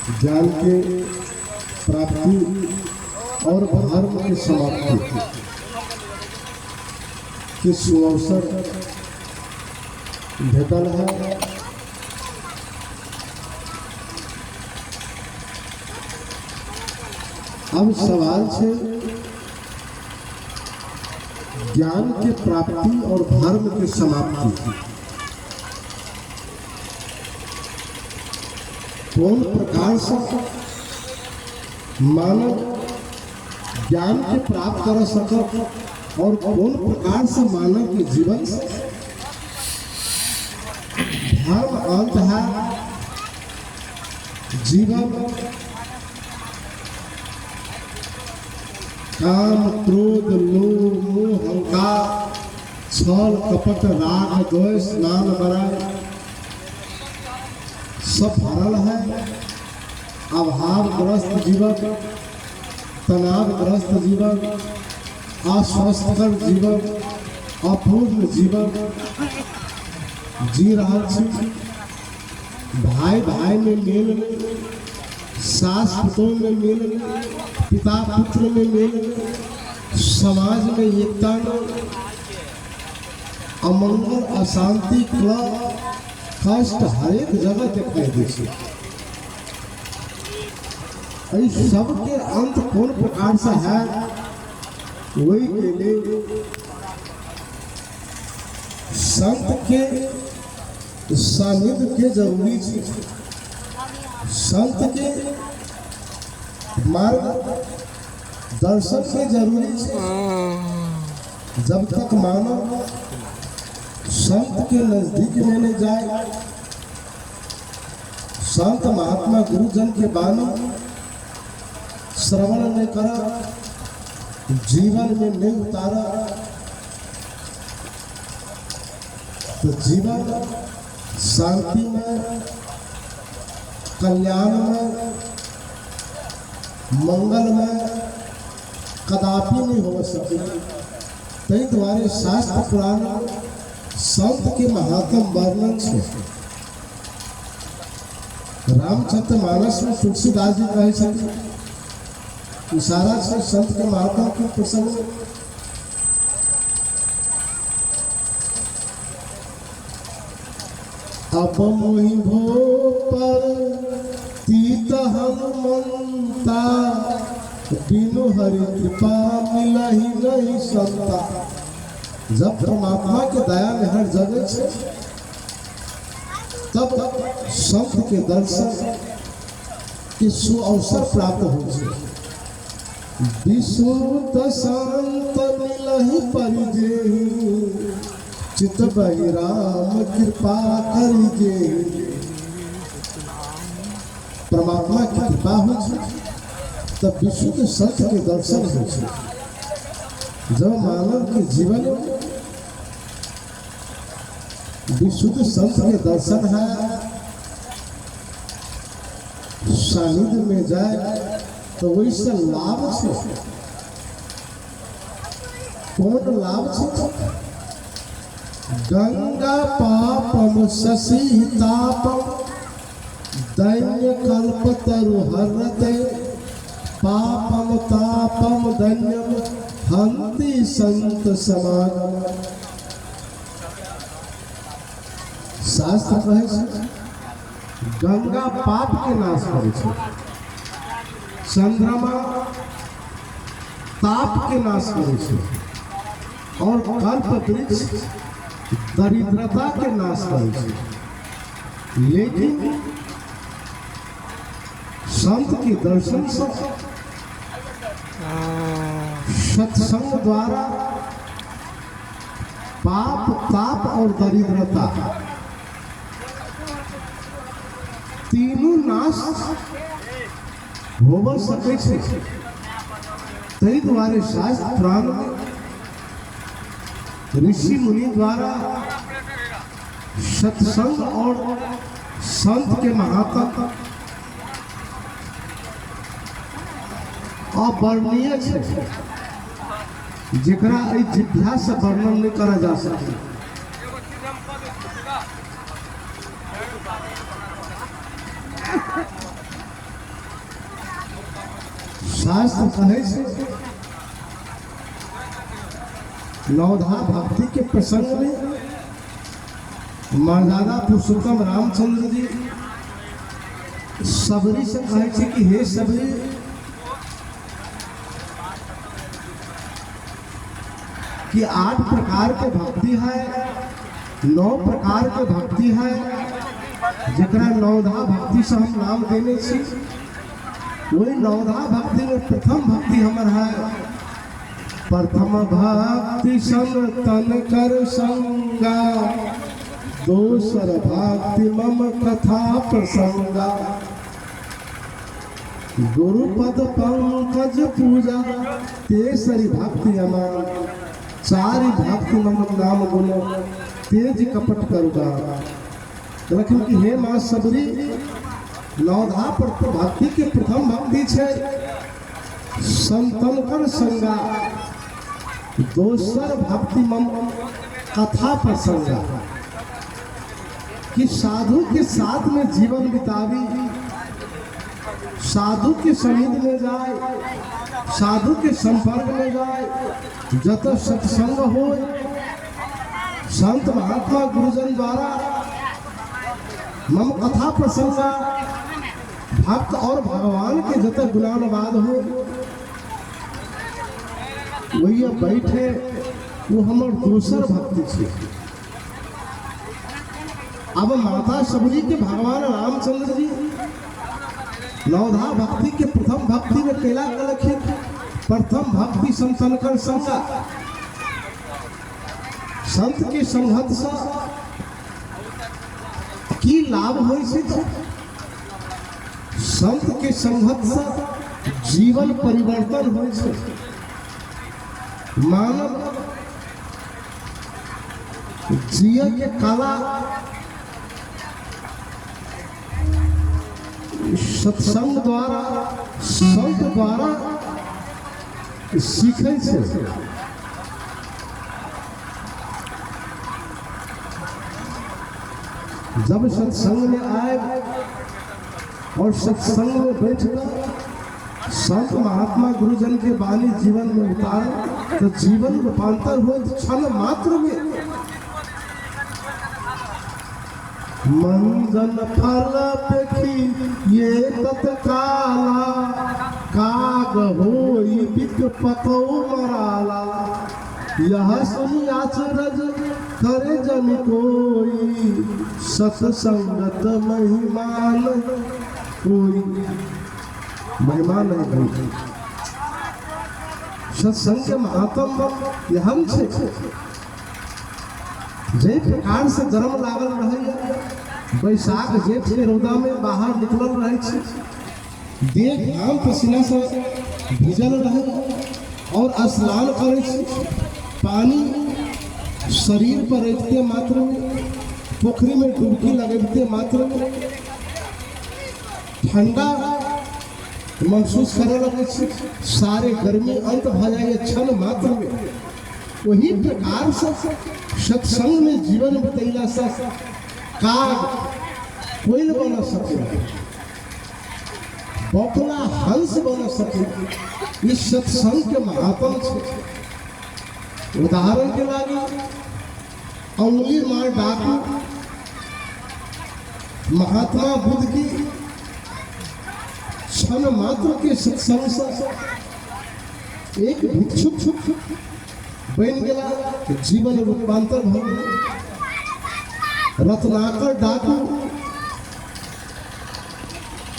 ज्ञान के प्राप्ति और धर्म की समाप्ति के सुअवसर भेटल है। अब सवाल है ज्ञान के प्राप्ति और धर्म की समाप्ति कौन प्रकार से मानव ज्ञान के प्राप्त कर सकत और कौन प्रकार से मानव के जीवन से धर्म अंत है। जीवन काम क्रोध लोभ मोह अहंकार छल कपट राग द्वेष नाम बराय सब भरल है। अभावग्रस्त जीवन, तनावग्रस्त जीवन, अस्वस्थकर जीवन, अपूर्ण जीवन जी रहा है। भाई भाई में मेल नहीं, सास पुतों में मेल नहीं, पिता पुत्र में मेल नहीं, समाज में एकता नहीं, अमंगल अशांति क्रोध कष्ट हर एक जगह दिखाई देती। सब के अंत कौन प्रकार से है वही के लिए संत के सानिध्य के जरूरी है। संत के मार्ग दर्शन के जरूरी है। जब तक मानव संत के नजदीक में नहीं जाए, संत महात्मा गुरुजन के बानी श्रवण नहीं करा, जीवन में नहीं उतारा, तो जीवन शांति में, कल्याण में, मंगल में कदापि नहीं हो सके। कई द्वारे शास्त्र पुराण संत के महात्म वर्णन से रामचरितमानस में तुलसीदास जी कहे इशारा से संत के महात्मा के प्रसंग अब मोहि भो पर तीत हनुमंता बिनु हरि कृपा मिलहि नहीं संता। जब परमात्मा के दया में हर जगह से तब संत के दर्शन के सुअवसर प्राप्त हो। विशुद्ध शांत मिलहि परिजेहि चित बहि राम कृपा करिजे। परमात्मा की कृपा हो तब विशुद्ध संत के दर्शन हो। जब मानव के जीवन में विशुद्ध संत के दर्शन है, सानिध्य में जाए तो वही से लाभ से कौन लाभ से गंगा पापम शशि तापम दैन्य कल्प तरु हरते पापम तापम दैन्यम हंति संत समागम। शास्त्र कहे गंगा पाप के नाश करे, चंद्रमा ताप के नाश करे और कल्प वृक्ष दरिद्रता के नाश करे। लेकिन संत के दर्शन से सत्संग द्वारा पाप ताप और दरिद्रता तीनों नाश हो सके। तई द्वारे शास्त्र पुराण में ऋषि मुनि द्वारा सत्संग और संत के महात्मा अवर्णनीय है, जेकरा जिभ्या से वर्णन नहीं करा जा सकता। शास्त्र कहे से नवधा भक्ति के प्रसंग में मर्यादा पुरुषोत्तम रामचंद्र जी सबरी से कहे थे कि हे सबरी, कि 8 प्रकार के भक्ति है, 9 प्रकार के भक्ति है, जरा नवधा भक्ति से हम नाम देने छी। वही नवधा भक्ति में प्रथम भक्ति हमर है प्रथम भक्ति संग तन कर संगा, दोसर भक्ति मम कथा प्रसंगा, गुरुपद पंकज पूजा, तेसरी भक्ति अमान, चारि भक्ति मम नाम गुनो, तेज कपट करुगा। रखिन कि हे माँ सबरी, नवधा भक्ति के प्रथम भक्ति छे संतन कर संगा, दोसर भक्ति मम कथा प्रसंगा, कि साधु के साथ में जीवन बितावी, साधु के समीप में जाए, साधु के संपर्क में जाए, जत सत्संग हो, संत महात्मा गुरुजन द्वारा मम कथा प्रसंगा, भक्त और भगवान के जत गुणानुवाद हो, वही बैठे, वो हमर दूसर भक्ति छे। अब माता सबरी के भगवान रामचंद्र जी नवधा भक्ति के प्रथम भक्ति में केला कलखिन, प्रथम भक्ति संतन कर संगा, संत के संगत से की लाभ होय छै, संत के संगत से जीवन परिवर्तन होय छै। मानव जिय के कला सत्संग द्वारा, संत द्वारा सीखे छै। जब सत्संग में आए और सत्संग में बैठकर संत महात्मा गुरुजन के वाणी जीवन में उतारे, तो जीवन रूपांतर हो क्षण मात्र में। मंजन फल पेखी ये तत्काला, काग होई बिक पतौ मराला, यह सुनी आचरज करे जन कोई, सत्संगत महिमान कोई। महिमा नहीं कोई, सत्संग के महात्म यहन छे। जे प्रकार से गरम लागल रहे, बैसाख जेठ के रौदा में बाहर निकलल रहे छे, देह घाम पसीना से भिजल रहे और स्नान करे छे, पानी शरीर पर रखते मात्र में, पोखरी में डुबकी लगते मात्र में ठंडा महसूस करे लगे छे, सारे गर्मी अंत भ जाए क्षण मात्र में। वही प्रकार से सत्संग में जीवन बितैला से काग कोयल बन सके, बकुला हंस बन सके। इस सत्संग के महात्म छे। उदाहरण के लागी अंगुली मार डाकू महात्मा बुद्ध की क्षण मात्र के सत्संग से एक भिक्षुक बन गया, जीवन रूपांतर हो। रत्नाकर डाकू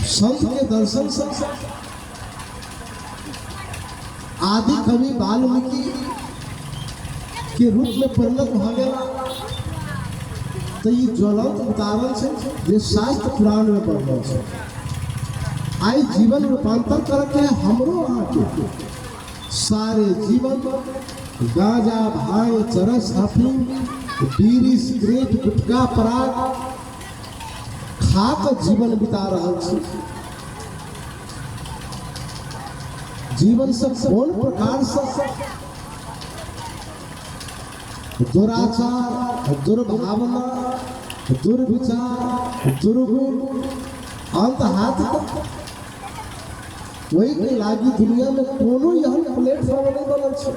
संत के दर्शन से आदि कवि वाल्मीकि के रूप में परिणत भ गया। तो ये ज्वलंत उदाहरण से ये शास्त्र पुराण में पढ़ल है। आई जीवन रूपांतर करके हमरो आके सारे जीवन गांजा भांग चरस अफीम बीड़ी सिगरेट गुटखा पराग खा कर जीवन बिता रहा है। जीवन से कौन प्रकार से दुराचार, दुर्भावना, दुर्विचार, दुर्गुण अंत हाथ वही के लागी दुनिया में कोनो यहाँ प्लेटफॉर्म नहीं बनल छे।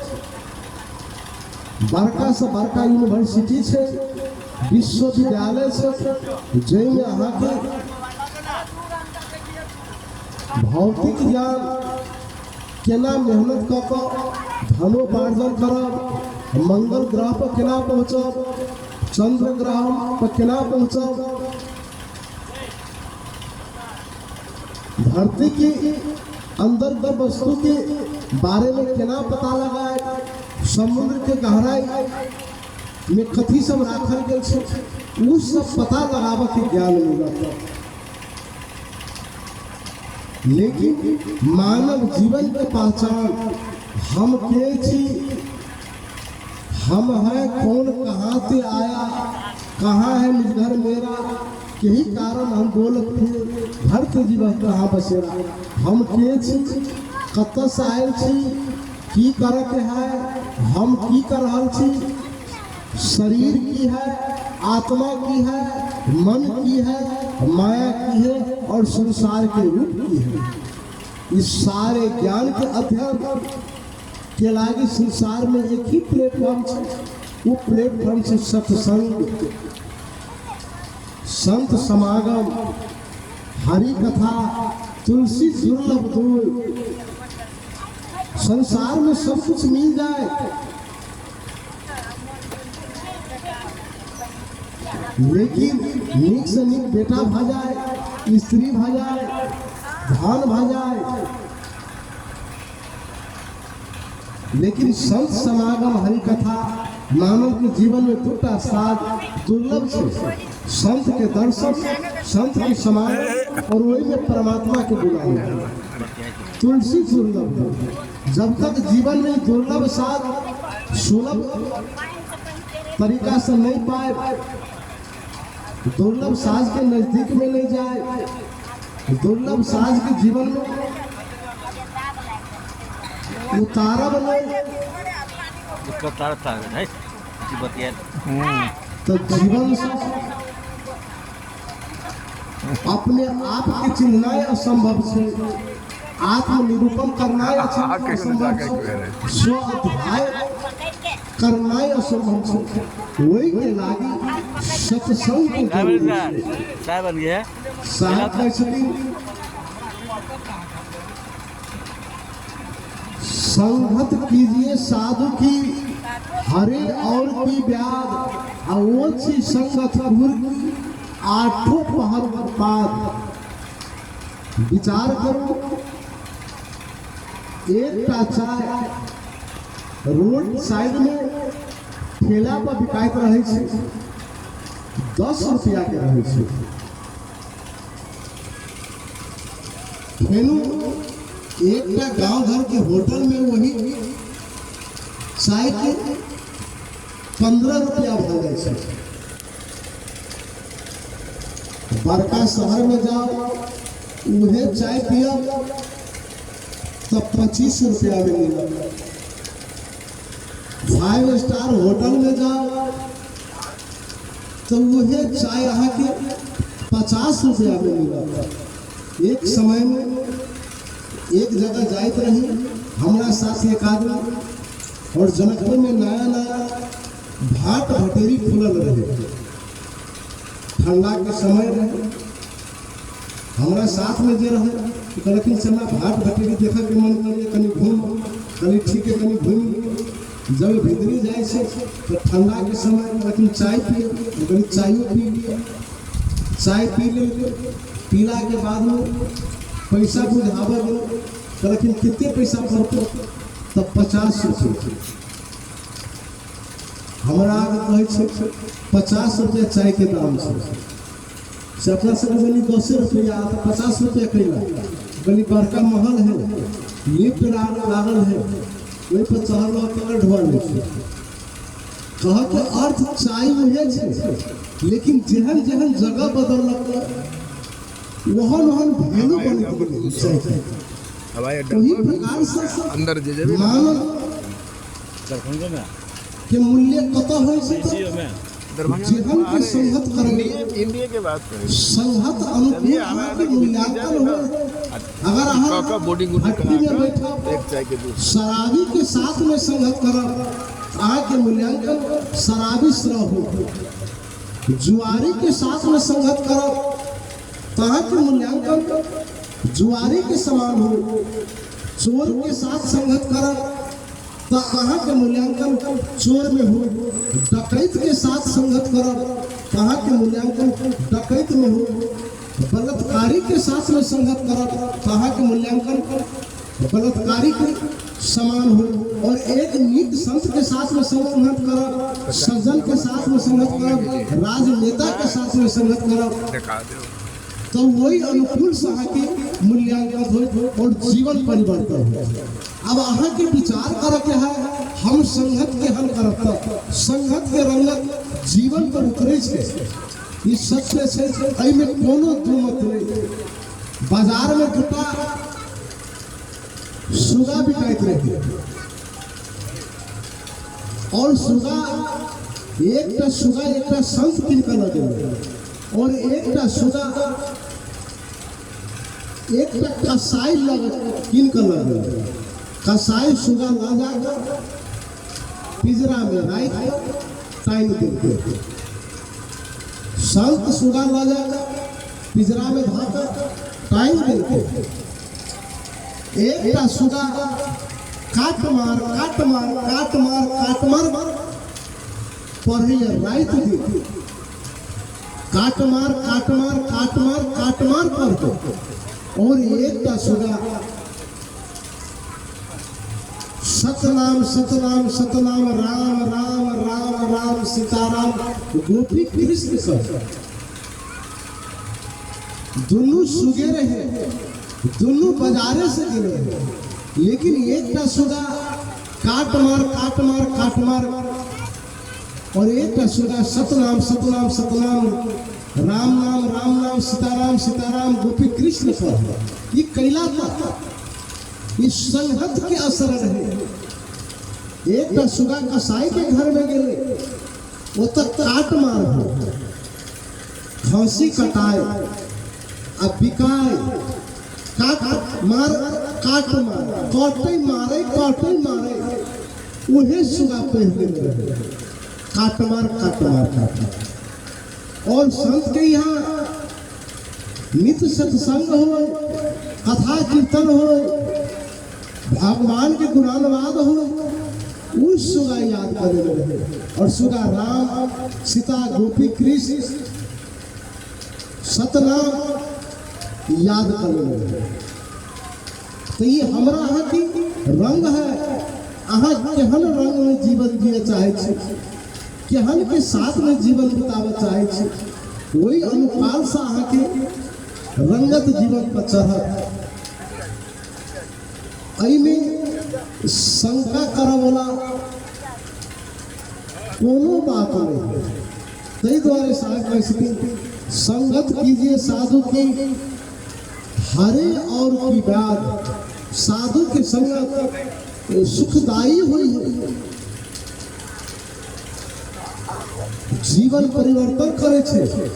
बड़का से बड़का यूनिवर्सिटी छे, विश्वविद्यालय छे, जैमे अहाँ के भौतिक ज्ञान केना मेहनत क के धनोपार्जन करब, मंगल ग्रह पर केना पहुँचब, चंद्र ग्रह पर केना पहुँचब, धरती की अंदर के वस्तु के बारे में केना पता लगाए, समुद्र के गहराई में कथी सब राखल गेल छै, उ सब पता लगाबे के ज्ञान मिलत। लेकिन मानव जीवन के पहचान हम के छी, हम है कौन, कहाँ से आया, कहाँ है निज घर मेरा, यही कारण हम बोलत थे घर के जीवन कहाँ बसेरा, हम के छी, कत से आयल छी, की करे के है, हम की कर रहल छी, शरीर की है, आत्मा की है, मन की है, माया की है और संसार के रूप की है। इस सारे ज्ञान के अध्ययन के लागी संसार में एक ही प्लेटफॉर्म है, वो प्लेटफॉर्म से सत्संग, संत समागम, हरि कथा, तुलसी दुर्लभ दूर। संसार में सब कुछ मिल जाए, लेकिन नीक से नीक बेटा भ जाए, स्त्री भ जाए, धन भ जाए, लेकिन संत समागम, हरि कथा मानव के जीवन में टूटा साथ दुर्लभ है। संत के दर्शन, संत के समागम और वही में परमात्मा के बुलाना, तुलसी दुर्लभ। जब तक जीवन में दुर्लभ साथ सुलभ तरीका से नहीं पाए, दुर्लभ साज के नजदीक में नहीं जाए, दुर्लभ साज के जीवन में उतारब नहीं, तो जीवन से अपने आप के चिन्हना असंभव है, आत्मनिरूपण करना असंभव है, स्व अध्याय करना असंभव है। वही के लागी सत्संग साहब कैसे संगत कीजिए साधु की, हरे और की ब्याद, अवोची संगत गुर की, आठों पहर बाद। विचार करो, एक चाय रोड साइड में ठेला पर बिकाइत रहे छे, 10 रुपया के रहे छे, फेनु एक गांव घर के होटल में वही चाय के 15 रुपया भ जाए छे। बड़का शहर में जाओ, उहे चाय पियब तो 25 रुपया में मिलता। 5 स्टार होटल में जाओ तो वही चाय यहाँ के 50 रुपया में मिलता। एक समय में एक जगह जाइत रही हमारा साथ एक आदमी, और जनकपुर में नया नया भाट भटेरी खुलल रहे, ठंडा के समय रहे। हमारा साथ में जे रहे कहलखिन से हमरा भाट भटेरी देखे के मन करिए, कनी घूम, कनी ठीक है, कनी घूम। जब भीतरी जाए से तो ठंडा के समय कहलखिन चाय पिए, कनी चायो पी लिया, चाय पी ले, पीला के बाद में पैसा बुझावे गेल, कहलखिन कितने पैसा पड़तो, तब 50 रुपये। हमारा आगे कहे 50 रुपया चाय के दाम से अपना सब गली 10 रुपया, 50 रुपया कैला। गली बड़का महल है, लिफ्ट लागल है, वही पर चढ़ल कर ढोल कह के अर्थ चाय उहे छे, लेकिन जेहन जेहन जगह बदलक वहन वहन वैल्यू बन चाय के। वही प्रकार से अंदर जे मानव के मूल्य कत हो जेहन के संगत करेंगे, इंडिया के बात करें, संगत अनुकूल के मूल्यांकन हो। अगर बाहर बोर्डिंग भट्टी में बैठा एक चाय के दूध शराबी के साथ में संगत करब अहाँ के मूल्यांकन शराबी श्रव हो। जुआरी के साथ में संगत करब तहाँ के मूल्यांकन जुआरी के समान हो। चोर के साथ संगत करब तो अहाँ के मूल्यांकन चोर में हो। डकैत के साथ संगत करब अहाँ के मूल्यांकन डकैत में हो। बलात्कारी के साथ में संगत करब कहाँ के मूल्यांकन बलात्कारी के समान हो। और एक नीत संत के साथ में संगत करब, सज्जन के साथ में संगत करब, राजनेता के साथ में संगत करब तो वही अनुकूल सहा के मूल्यांकन हो और जीवन परिवर्तन हो। अब अहाँ के विचार कर के है हम संगत के हल करब संगत के रंगत जीवन पर उतरे ई सत्य से एहि में कोनो दू मत नहीं। बाजार में दुटा सुगा बिकाइत रहे और सुगा एक सुगा एक संत किन कर लगे और एक सुगा एक कसाई लग किन कर लगे। कसाई सुगा ला जाकर पिंजरा में राख टाइम देते संत सुगा ला जाकर पिंजरा में धाकर टाइम देते। एक सुगा काट मार काट मार काट मार काट मार पढ़े रात देते काट मार काट मार काट मार काट मार पढ़ते। और एक सुगा सतनाम सतनाम सतनाम राम राम राम राम सीताराम गोपी कृष्ण सब दोनों सुगे रहे दोनों बाजारे से गिरे लेकिन एक सुगा काट मार काट मार काट मार और एक सुगा सतनाम सतनाम सतनाम राम नाम राम नाम सीताराम सीताराम गोपी कृष्ण पर ये कैला था इस संगत के असर रहे। एक सुगा कसाई के घर में गए वो तक काट मार हो फांसी कटाए अब बिकाए काट मार काट मार काटे मारे उहे सुगा पहले काट मार काट मार काट मार। और संत के यहाँ नित्य सत्संग हो कथा कीर्तन हो भगवान के गुणानुवाद हो उस सुगा याद करने लगे और सुगा राम सीता गोपी कृष्ण सतनाम याद करने लगे। तो ये हमारा अहाँ की रंग है अहाँ केहन रंग में जीवन जिए चाहे केहन के साथ में जीवन बितावे चाहे वही अनुकाल से अहाँ के रंगत जीवन पर चढ़त में शंका करे वाला कोनो बात नहीं। तई द्वारे साहब कहते संगत कीजिए साधु की हरे और की बात साधु के संगत सुखदायी हुई है जीवन परिवर्तन करे छे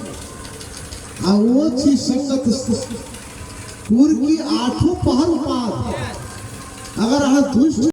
आ वो चीज संगत पूर की आठों पहर पार अगर अहाँ दुष्ट